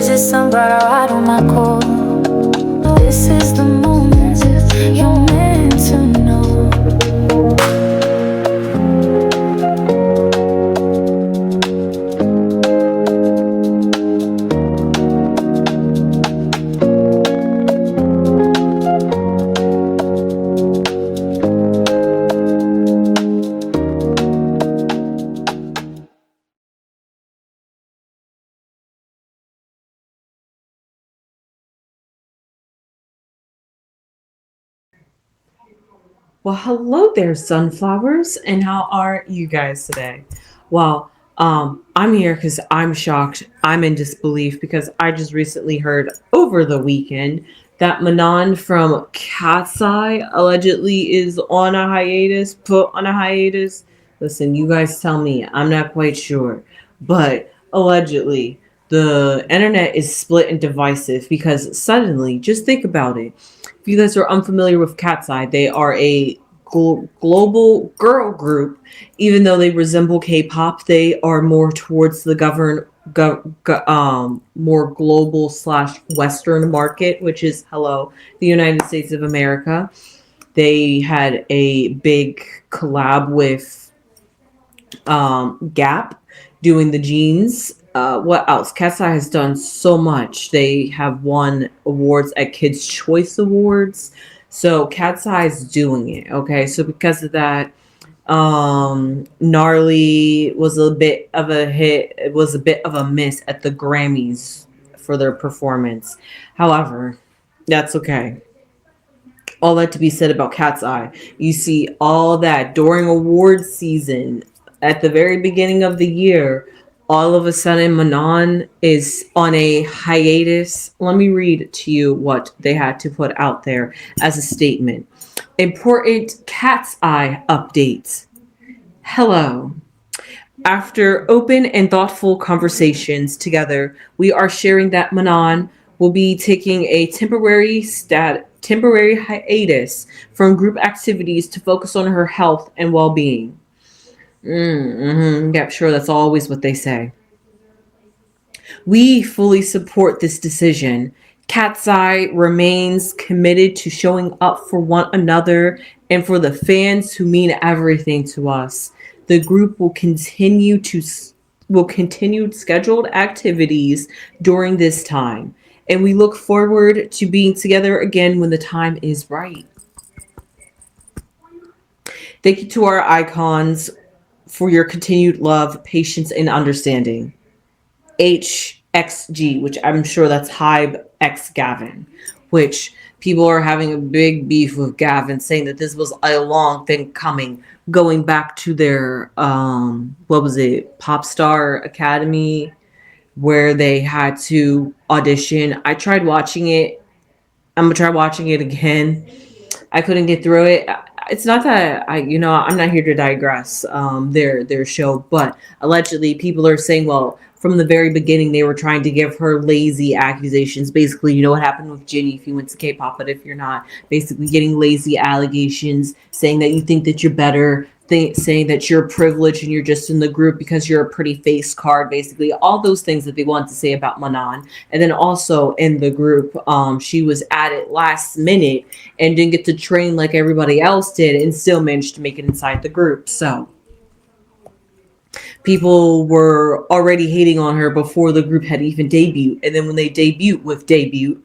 visit some brother out on my call. This is the moment you're meant to know. Well, hello there, sunflowers, and how are you guys today? Well, I'm here because I'm shocked. I'm in disbelief because I just recently heard over the weekend that Manon from Katseye allegedly is on a hiatus, put on a hiatus. Listen, you guys tell me. I'm not quite sure, but allegedly, the internet is split and divisive because suddenly, just think about it. If you guys are unfamiliar with Katseye, they are a global girl group. Even though they resemble K-pop, they are more towards the more global slash Western market, which is the United States of America. They had a big collab with Gap doing the jeans. What else? Katseye has done so much. They have won awards at Kids' Choice Awards. So Katseye is doing it. Okay, so because of that, Gnarly was a bit of a hit. It was a bit of a miss at the Grammys for their performance. However, that's okay. All that to be said about Katseye. You see all that during award season at the very beginning of the year. All of a sudden, Manon is on a hiatus. Let me read to you what they had to put out there as a statement. Important Katseye updates. Hello. After open and thoughtful conversations together, we are sharing that Manon will be taking a temporary hiatus from group activities to focus on her health and well-being. Yep, sure, that's always what they say. We fully support this decision. Katseye remains committed to showing up for one another and for the fans who mean everything to us. The group will continue scheduled activities during this time, and we look forward to being together again when the time is right. Thank you to our icons for your continued love, patience, and understanding. HXG, which I'm sure that's HYBE X Gavin, which people are having a big beef with Gavin, saying that this was a long thing coming, going back to their what was it, Pop Star Academy, where they had to audition. I tried watching it. I'm gonna try watching it again. I couldn't get through it. It's not that I'm not here to digress their show, but allegedly people are saying, well, from the very beginning they were trying to give her lazy accusations. Basically, you know what happened with Ginny if you went to K-pop, but if you're not, basically getting lazy allegations, saying that you think that you're better, saying that you're privileged and you're just in the group because you're a pretty face card, basically all those things that they want to say about Manon. And then also in the group, she was added last minute and didn't get to train like everybody else did and still managed to make it inside the group. So people were already hating on her before the group had even debuted. And then when they debut,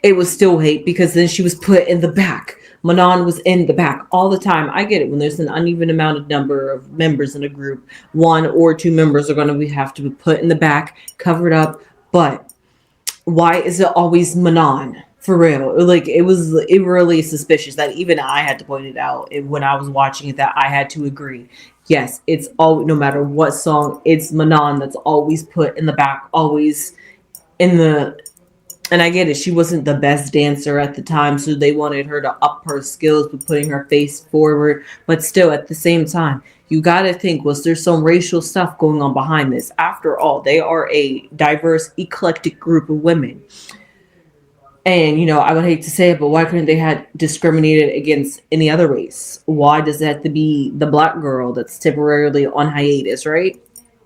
it was still hate because then she was put in the back. Manon was in the back all the time. I get it. When there's an uneven amount of number of members in a group, one or two members are going to have to be put in the back, covered up. But why is it always Manon? For real, like it really suspicious that even I had to point it out when I was watching it, that I had to agree. Yes, it's all, no matter what song, it's Manon that's always put in the back, always in the. And I get it, she wasn't the best dancer at the time, so they wanted her to up her skills with putting her face forward. But still, at the same time, you got to think, was there some racial stuff going on behind this? After all, they are a diverse, eclectic group of women. And, I would hate to say it, but why couldn't they have discriminated against any other race? Why does it have to be the black girl that's temporarily on hiatus, right?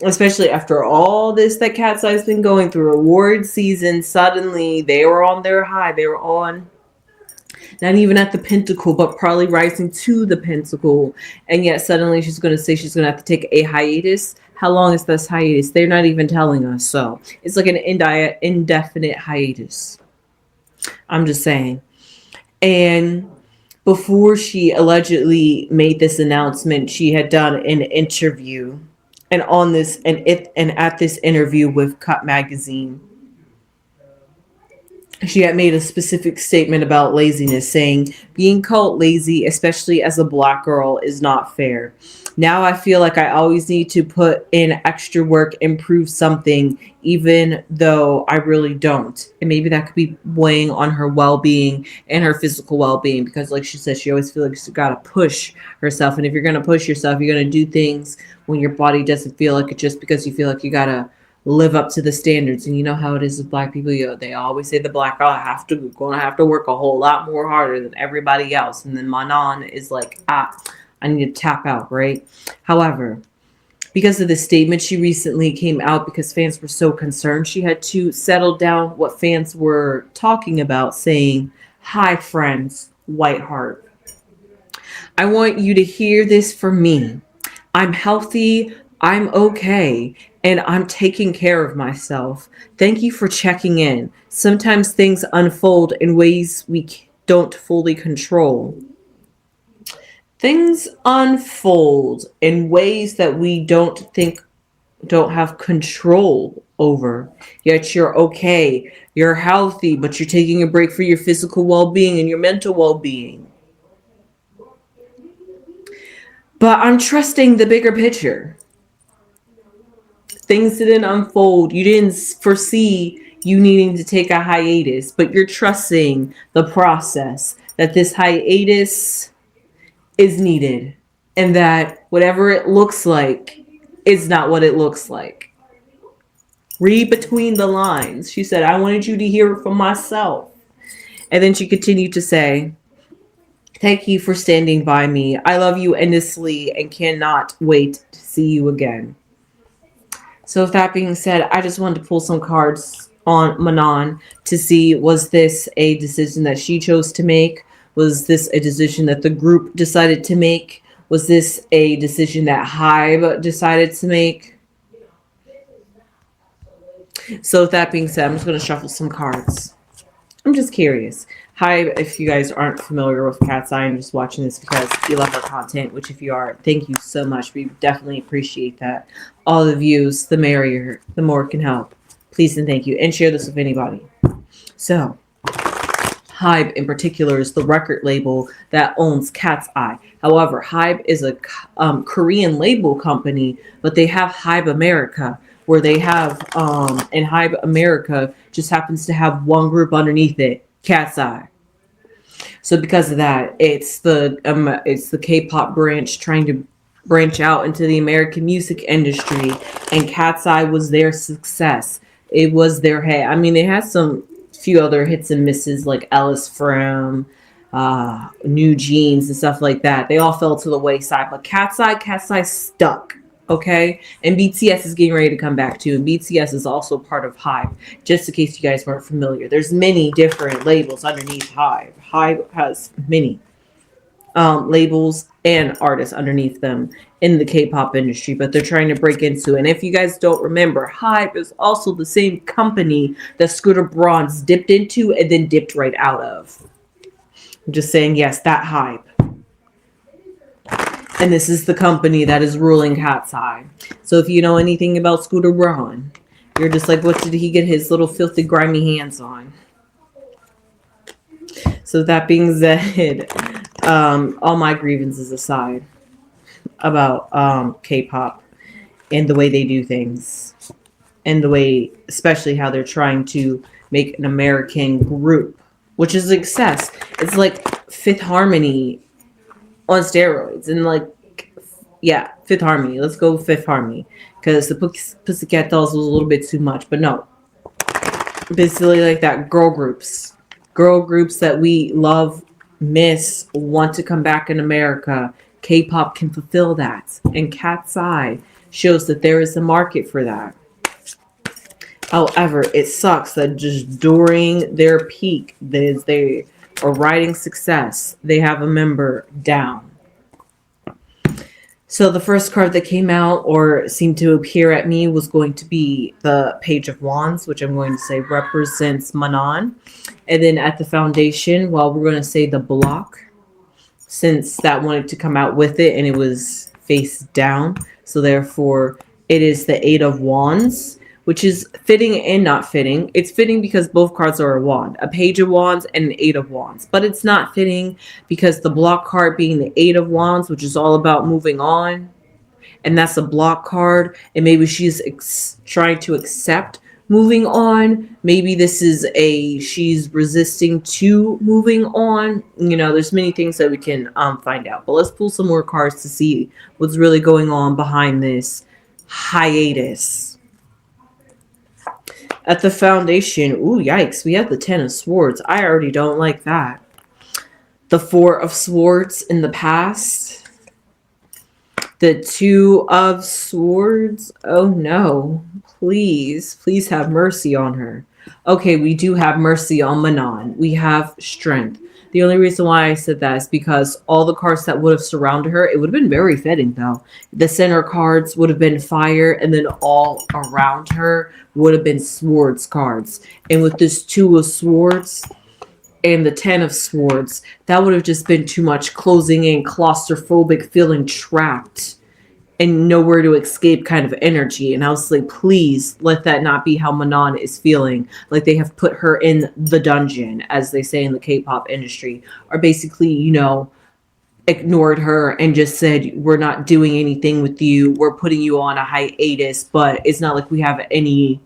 especially after all this that Katseye's been going through. Award season, suddenly they were on their high. They were on not even at the pinnacle, but probably rising to the pinnacle. And yet suddenly she's going to say she's going to have to take a hiatus. How long is this hiatus? They're not even telling us. So it's like an indefinite hiatus. I'm just saying. And before she allegedly made this announcement, she had done an interview. And on this and at this interview with Cut Magazine, she had made a specific statement about laziness, saying, being called lazy, especially as a black girl, is not fair. Now I feel like I always need to put in extra work and prove something, even though I really don't. And maybe that could be weighing on her well-being and her physical well-being, because like she said, she always feels like she's got to push herself. And if you're going to push yourself, you're going to do things when your body doesn't feel like it, just because you feel like you got to live up to the standards. And you know how it is with black people. They always say the black girl gonna have to work a whole lot more harder than everybody else. And then Manon is like, I need to tap out, right? However, because of the statement she recently came out, because fans were so concerned, she had to settle down what fans were talking about, saying, hi friends, Whiteheart. I want you to hear this from me. I'm healthy, I'm okay, and I'm taking care of myself. Thank you for checking in. Sometimes things unfold in ways we don't fully control. Things unfold in ways that we don't have control over. Yet you're okay, you're healthy, but you're taking a break for your physical well-being and your mental well-being. But I'm trusting the bigger picture. Things didn't unfold. You didn't foresee you needing to take a hiatus, but you're trusting the process, that this hiatus is needed, and that whatever it looks like is not what it looks like. Read between the lines. She said, I wanted you to hear it from myself. And then she continued to say, thank you for standing by me. I love you endlessly and cannot wait to see you again. So with that being said, I just wanted to pull some cards on Manon to see, was this a decision that she chose to make? Was this a decision that the group decided to make? Was this a decision that HYBE decided to make? So with that being said, I'm just going to shuffle some cards. I'm just curious. HYBE, if you guys aren't familiar with Katseye and just watching this because you love our content, which if you are, thank you so much. We definitely appreciate that. All the views, the merrier, the more it can help. Please and thank you. And share this with anybody. So, HYBE in particular is the record label that owns Katseye. However, HYBE is a Korean label company, but they have HYBE America, where they have, and HYBE America just happens to have one group underneath it, Katseye. So because of that, it's the K-pop branch trying to branch out into the American music industry, and Katseye was their success. It was their hit. I mean, they had some few other hits and misses like Ellis From, New Jeans and stuff like that. They all fell to the wayside, but Katseye stuck. Okay, and BTS is getting ready to come back too, and BTS is also part of HYBE. Just in case you guys weren't familiar, there's many different labels underneath HYBE. HYBE has many labels and artists underneath them in the K-pop industry, but they're trying to break into. And if you guys don't remember, HYBE is also the same company that Scooter Braun's dipped into and then dipped right out of. I'm just saying, yes, that HYBE. And this is the company that is ruling Katseye. So if you know anything about Scooter Braun, you're just like, what did he get his little filthy, grimy hands on? So that being said, all my grievances aside about K-pop and the way they do things, and the way, especially how they're trying to make an American group, which is a success. It's like Fifth Harmony on steroids, and like, yeah, Fifth Harmony. Let's go with Fifth Harmony, because the Pussycat Dolls was a little bit too much, but no, basically like that, girl groups that we love, miss, want to come back in America. K-pop can fulfill that, and Katseye shows that there is a market for that. However, it sucks that just during their peak, that they are riding success, they have a member down. So the first card that came out or seemed to appear at me was going to be the Page of Wands, which I'm going to say represents Manon. And then at the foundation, well, we're going to say the block, since that wanted to come out with it and it was face down. So therefore, it is the Eight of Wands, which is fitting and not fitting. It's fitting because both cards are a wand, a Page of Wands and an Eight of Wands. But it's not fitting because the block card being the Eight of Wands, which is all about moving on, and that's a block card, and maybe she's trying to accept moving on. Maybe this is she's resisting to moving on. You know, there's many things that we can find out. But let's pull some more cards to see what's really going on behind this hiatus. At the foundation, ooh, yikes, we have the Ten of Swords. I already don't like that. The Four of Swords in the past. The Two of Swords. Oh no, please have mercy on her. Okay, we do have mercy on Manon. We have strength. The only reason why I said that is because all the cards that would have surrounded her, it would have been very fitting though. The center cards would have been fire, and then all around her would have been swords cards. And with this Two of Swords and the Ten of Swords, that would have just been too much closing in, claustrophobic, feeling trapped and nowhere to escape kind of energy. And I was like, please let that not be how Manon is feeling. Like they have put her in the dungeon, as they say in the K-pop industry, or basically, you know, ignored her and just said, we're not doing anything with you. We're putting you on a hiatus, but it's not like we have any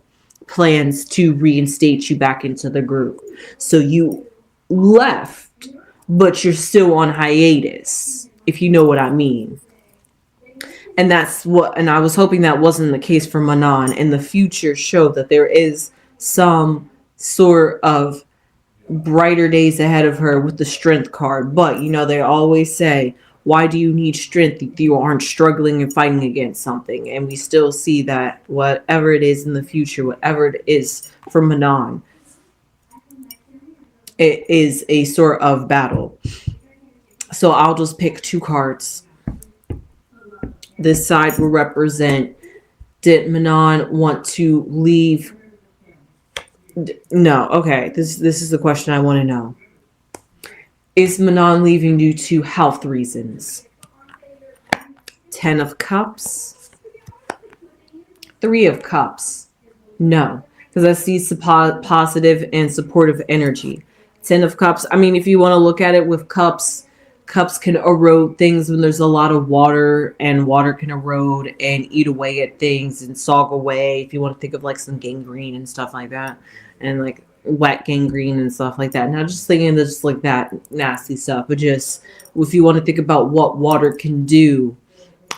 plans to reinstate you back into the group. So you left, but you're still on hiatus, if you know what I mean. And I was hoping that wasn't the case for Manon. And the future showed that there is some sort of brighter days ahead of her with the strength card. But, you know, they always say, why do you need strength if you aren't struggling and fighting against something? And we still see that whatever it is in the future, whatever it is for Manon, it is a sort of battle. So I'll just pick two cards. This side will represent, did Manon want to leave? No. Okay. This is the question I want to know. Is Manon leaving due to health reasons? Ten of Cups. Three of Cups. No. Because I see positive and supportive energy. Ten of Cups. I mean, if you want to look at it with cups can erode things when there's a lot of water, and water can erode and eat away at things and sog away. If you want to think of like some gangrene and stuff like that, and like wet gangrene and stuff like that. Not just thinking of just like that nasty stuff, but just if you want to think about what water can do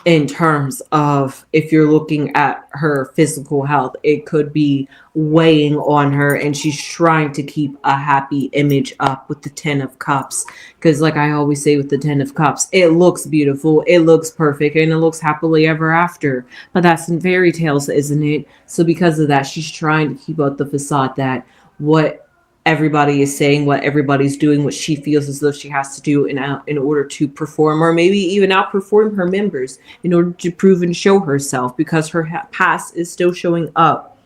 in terms of, if you're looking at her physical health, it could be weighing on her, and she's trying to keep a happy image up with the Ten of Cups. Because like I always say with the Ten of Cups, it looks beautiful, it looks perfect, and it looks happily ever after. But that's in fairy tales, isn't it? So because of that, she's trying to keep up the facade that what everybody is saying, what everybody's doing, what she feels as though she has to do in order to perform, or maybe even outperform her members, in order to prove and show herself, because her past is still showing up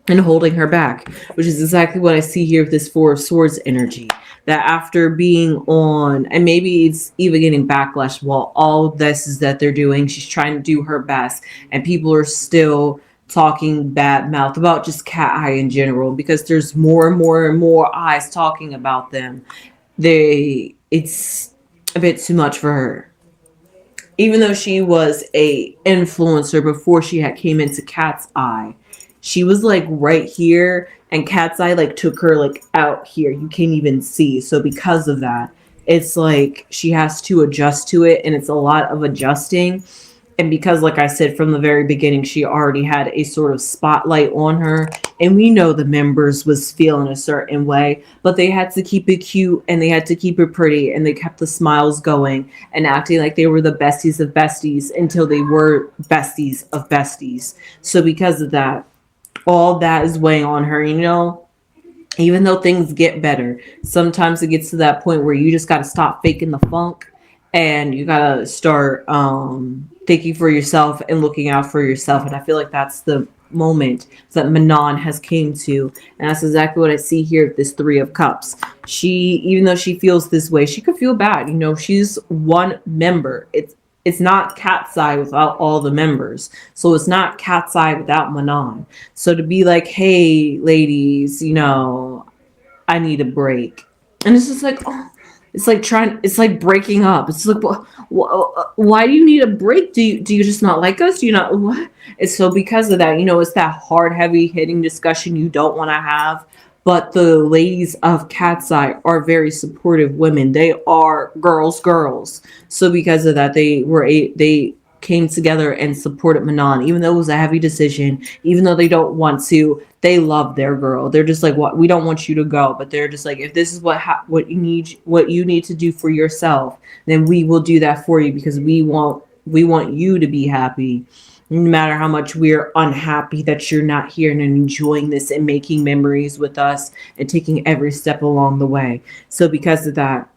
and holding her back, which is exactly what I see here with this Four of Swords energy. That after being on, and maybe it's even getting backlash while all of this is that they're doing, she's trying to do her best, and people are still talking bad mouth about just Katseye in general, because there's more and more and more eyes talking about them. It's a bit too much for her. Even though she was a influencer before she came into Katseye, she was like right here, and Katseye like took her like out here. You can't even see. So because of that, it's like she has to adjust to it, and it's a lot of adjusting. And because, like I said, from the very beginning, she already had a sort of spotlight on her. And we know the members was feeling a certain way, but they had to keep it cute and they had to keep it pretty. And they kept the smiles going and acting like they were the besties of besties until they were besties of besties. So because of that, all that is weighing on her, even though things get better, sometimes it gets to that point where you just got to stop faking the funk and you got to start thinking for yourself and looking out for yourself. And I feel like that's the moment that Manon has came to. And that's exactly what I see here with this Three of Cups. She, even though she feels this way, she could feel bad. She's one member. It's not Katseye without all the members. So it's not Katseye without Manon. So to be like, hey, ladies, I need a break. And it's just like, oh, it's like breaking up. It's like, why do you need a break? Do you just not like us? Do you not, what? It's so because of that, it's that hard, heavy hitting discussion you don't want to have. But the ladies of Katseye are very supportive women. They are girls. So because of that, they came together and supported Manon, even though it was a heavy decision, even though they don't want to. They love their girl. They're just like, what, we don't want you to go, but they're just like, if this is what you need to do for yourself, then we will do that for you, because we want you to be happy. No matter how much we're unhappy that you're not here and enjoying this and making memories with us and taking every step along the way. So because of that,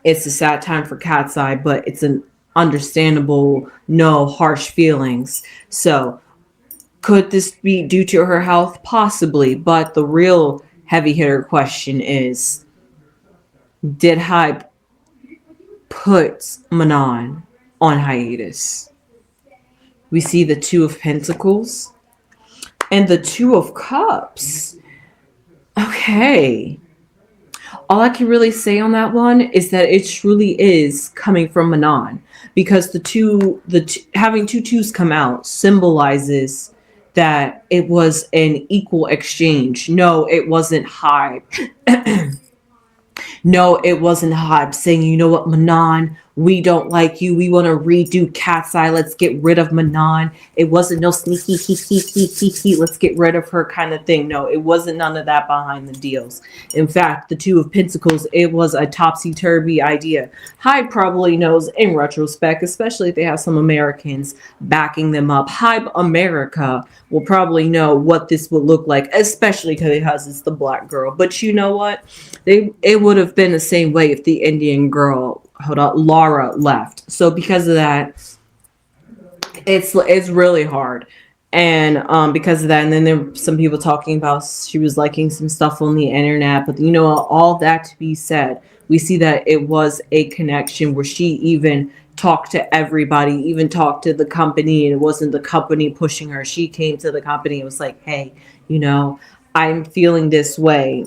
it's a sad time for Katseye, but it's an understandable, no harsh feelings. So could this be due to her health? Possibly. But the real heavy hitter question is, did HYBE put Manon on hiatus? We see the Two of Pentacles and the Two of Cups. Okay. All I can really say on that one is that it truly is coming from Manon, because having two twos come out symbolizes that it was an equal exchange. No, it wasn't HYBE. No, it wasn't HYBE saying, you know what, Manon, we don't like you. We want to redo Katseye. Let's get rid of Manon. It wasn't no sneaky, let's get rid of her kind of thing. No, it wasn't none of that behind the deals. In fact, the Two of Pentacles, it was a topsy-turvy idea. HYBE probably knows in retrospect, especially if they have some Americans backing them up. HYBE America will probably know what this would look like, especially because it's the black girl. But you know what? It would have been the same way if the Indian girl, Laura, left. So because of that, it's really hard. And because of that, and then there were some people talking about she was liking some stuff on the internet. But all that to be said, we see that it was a connection where she even talked to everybody, even talked to the company, and it wasn't the company pushing her. She came to the company and was like, hey, I'm feeling this way.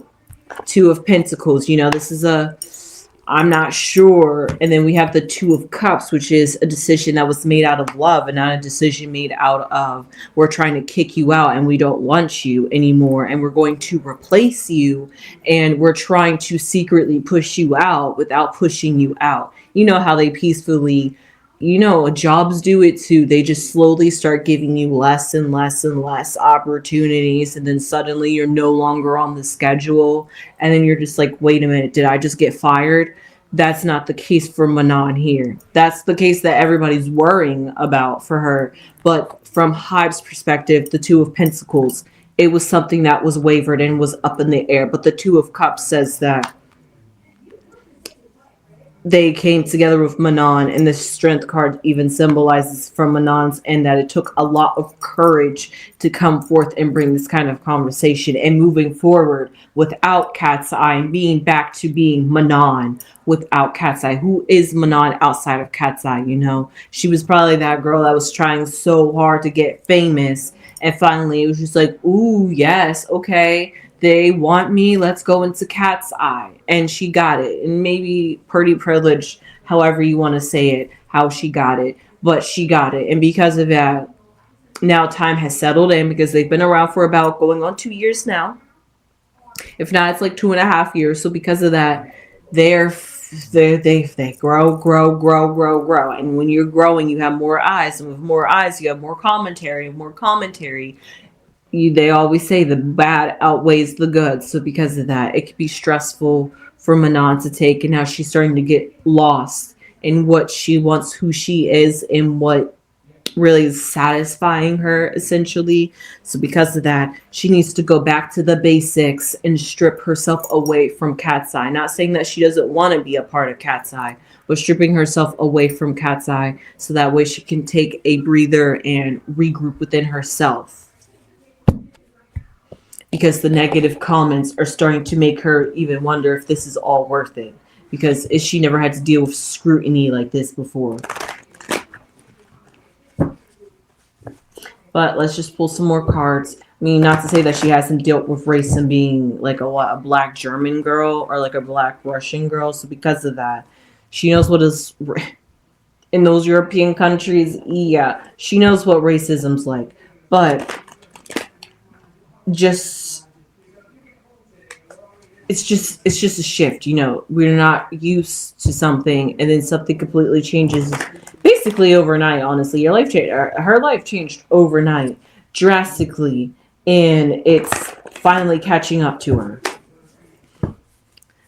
Two of Pentacles, this is I'm not sure. And then we have the Two of Cups, which is a decision that was made out of love and not a decision made out of, we're trying to kick you out and we don't want you anymore and we're going to replace you and we're trying to secretly push you out without pushing you out. You know how they peacefully, jobs do it too. They just slowly start giving you less and less and less opportunities. And then suddenly you're no longer on the schedule. And then you're just like, wait a minute, did I just get fired? That's not the case for Manon here. That's the case that everybody's worrying about for her. But from HYBE's perspective, the Two of Pentacles, it was something that was wavered and was up in the air. But the Two of Cups says that they came together with Manon, and the Strength card even symbolizes from Manon's end that it took a lot of courage to come forth and bring this kind of conversation and moving forward without Katseye and being back to being Manon without Katseye. Who is Manon outside of Katseye? She was probably that girl that was trying so hard to get famous, and finally it was just like, ooh, yes, okay, they want me, let's go into Katseye. And she got it. And maybe pretty privileged, however you want to say it, how she got it. But she got it. And because of that, now time has settled in, because they've been around for about going on 2 years now. If not, it's like 2.5 years. So because of that, they're they grow, and when you're growing, you have more eyes, and with more eyes, you have more commentary, and more commentary. They always say the bad outweighs the good. So because of that, it could be stressful for Manon to take, and now she's starting to get lost in what she wants, who she is, and what really is satisfying her essentially. So because of that, she needs to go back to the basics and strip herself away from Katseye. Not saying that she doesn't want to be a part of Katseye, but stripping herself away from Katseye so that way she can take a breather and regroup within herself, because the negative comments are starting to make her even wonder if this is all worth it, because she never had to deal with scrutiny like this before. But let's just pull some more cards. I mean, not to say that she hasn't dealt with racism, being like a black German girl or like a black Russian girl. So because of that, she knows what is in those European countries. Yeah, she knows what racism's like. But it's just a shift. We're not used to something, and then something completely changes basically overnight. Honestly, her life changed overnight drastically, and it's finally catching up to her.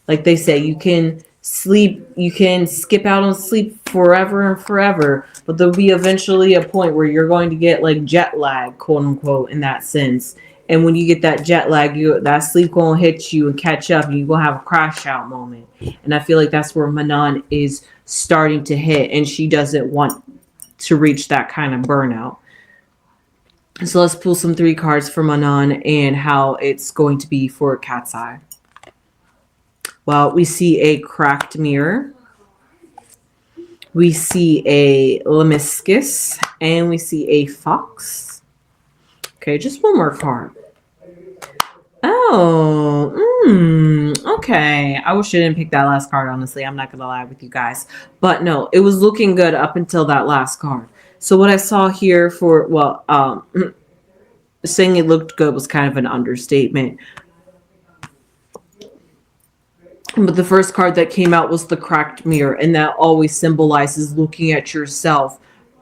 Like they say, you can skip out on sleep forever and forever, but there'll be eventually a point where you're going to get like jet lag, quote unquote, in that sense. And when you get that jet lag, that sleep gonna hit you and catch up, and you're gonna have a crash out moment. And I feel like that's where Manon is starting to hit, and she doesn't want to reach that kind of burnout. So let's pull some 3 cards for Manon and how it's going to be for Katseye. Well, we see a cracked mirror, we see a lemniscus, and we see a fox. Okay, just one more card. Oh, okay. I wish I didn't pick that last card, honestly. I'm not going to lie with you guys. But no, it was looking good up until that last card. So what I saw here for, saying it looked good was kind of an understatement. But the first card that came out was the cracked mirror, and that always symbolizes looking at yourself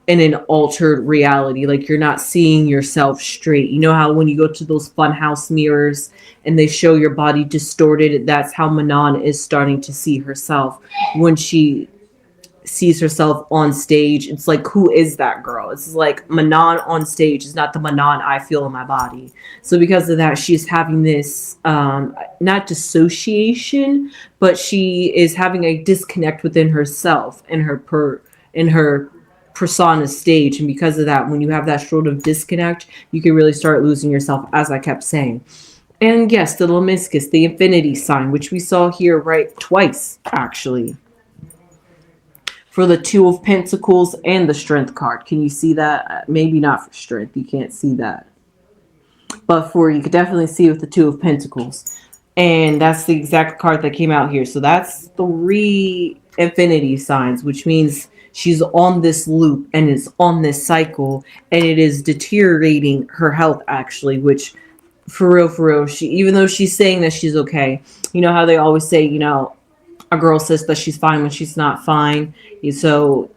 in an altered reality. Like you're not seeing yourself straight. You know how when you go to those funhouse mirrors and they show your body distorted, that's how Manon is starting to see herself when she sees herself on stage. It's like, who is that girl? It's like Manon on stage is not the Manon I feel in my body. So because of that, she's having this not dissociation, but she is having a disconnect within herself and her persona stage. And because of that, when you have that sort of disconnect, you can really start losing yourself, as I kept saying. And yes, the lemniscus, the infinity sign, which we saw here right twice actually, for the 2 of Pentacles and the Strength card. Can you see that? Maybe not for Strength, you can't see that, but you could definitely see with the 2 of Pentacles. And that's the exact card that came out here. So that's 3 infinity signs, which means she's on this loop and is on this cycle, and it is deteriorating her health actually, which for real, she, even though she's saying that she's okay, you know how they always say, a girl says that she's fine when she's not fine. So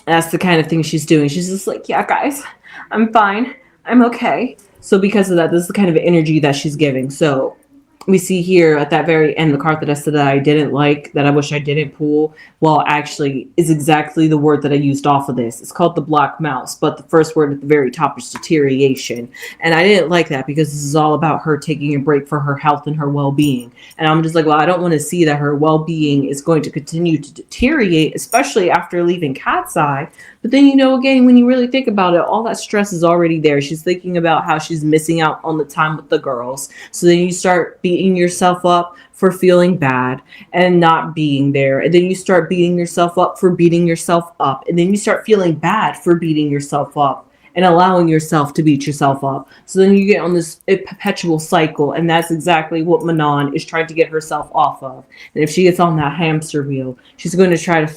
that's the kind of thing she's doing. She's just like, yeah, guys, I'm fine. I'm okay. So because of that, this is the kind of energy that she's giving. So we see here at that very end, the card that I said that I didn't like, that I wish I didn't pull, well, actually is exactly the word that I used off of this. It's called the black mouse, but the first word at the very top is deterioration. And I didn't like that because this is all about her taking a break for her health and her well-being. And I'm just like, well, I don't want to see that her well-being is going to continue to deteriorate, especially after leaving Katseye. But then, again, when you really think about it, all that stress is already there. She's thinking about how she's missing out on the time with the girls. So then you start beating yourself up for feeling bad and not being there. And then you start beating yourself up for beating yourself up. And then you start feeling bad for beating yourself up and allowing yourself to beat yourself up. So then you get on this perpetual cycle. And that's exactly what Manon is trying to get herself off of. And if she gets on that hamster wheel, she's going to try to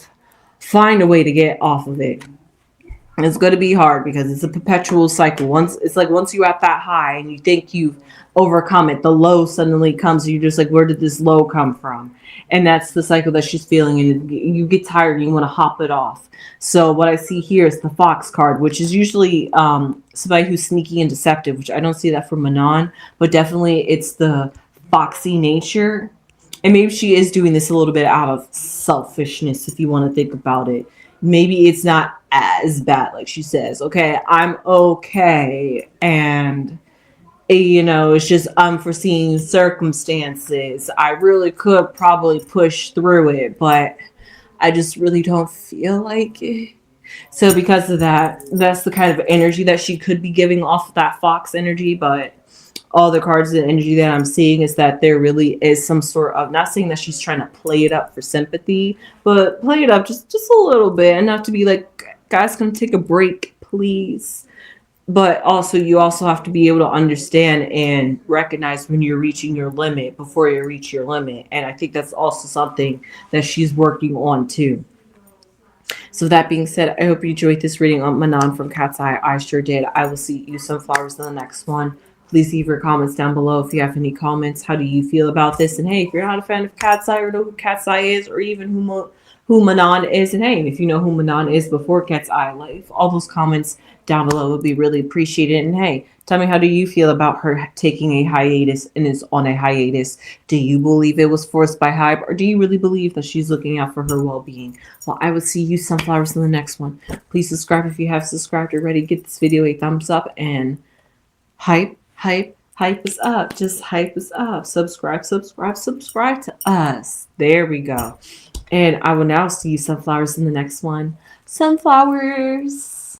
find a way to get off of it. It's going to be hard because it's a perpetual cycle. Once you're at that high and you think you've overcome it, the low suddenly comes. And you're just like, where did this low come from? And that's the cycle that she's feeling. And you get tired and you want to hop it off. So what I see here is the Fox card, which is usually somebody who's sneaky and deceptive, which I don't see that for Manon, but definitely it's the foxy nature. And maybe she is doing this a little bit out of selfishness, if you want to think about it. Maybe it's not as bad, like she says, okay, I'm okay. And, it's just unforeseen circumstances. I really could probably push through it, but I just really don't feel like it. So because of that, that's the kind of energy that she could be giving off that fox energy. But all the cards and energy that I'm seeing is that there really is some sort of, not saying that she's trying to play it up for sympathy, but play it up just a little bit, enough to be like, guys, can take a break, please. But also, you also have to be able to understand and recognize when you're reaching your limit before you reach your limit. And I think that's also something that she's working on too. So that being said, I hope you enjoyed this reading on Manon from Katseye. I sure did. I will see you sunflowers in the next one. Please leave your comments down below if you have any comments. How do you feel about this? And hey, if you're not a fan of Katseye or know who Katseye is, or even who Manon is, and hey, if you know who Manon is before Katseye, like all those comments down below would be really appreciated. And hey, tell me, how do you feel about her taking a hiatus and is on a hiatus? Do you believe it was forced by HYBE, or do you really believe that she's looking out for her well-being? Well, I will see you sunflowers in the next one. Please subscribe if you have subscribed already. Give this video a thumbs up and hype us up. Just hype us up. Subscribe to us. There we go. And I will now see you sunflowers in the next one. Sunflowers.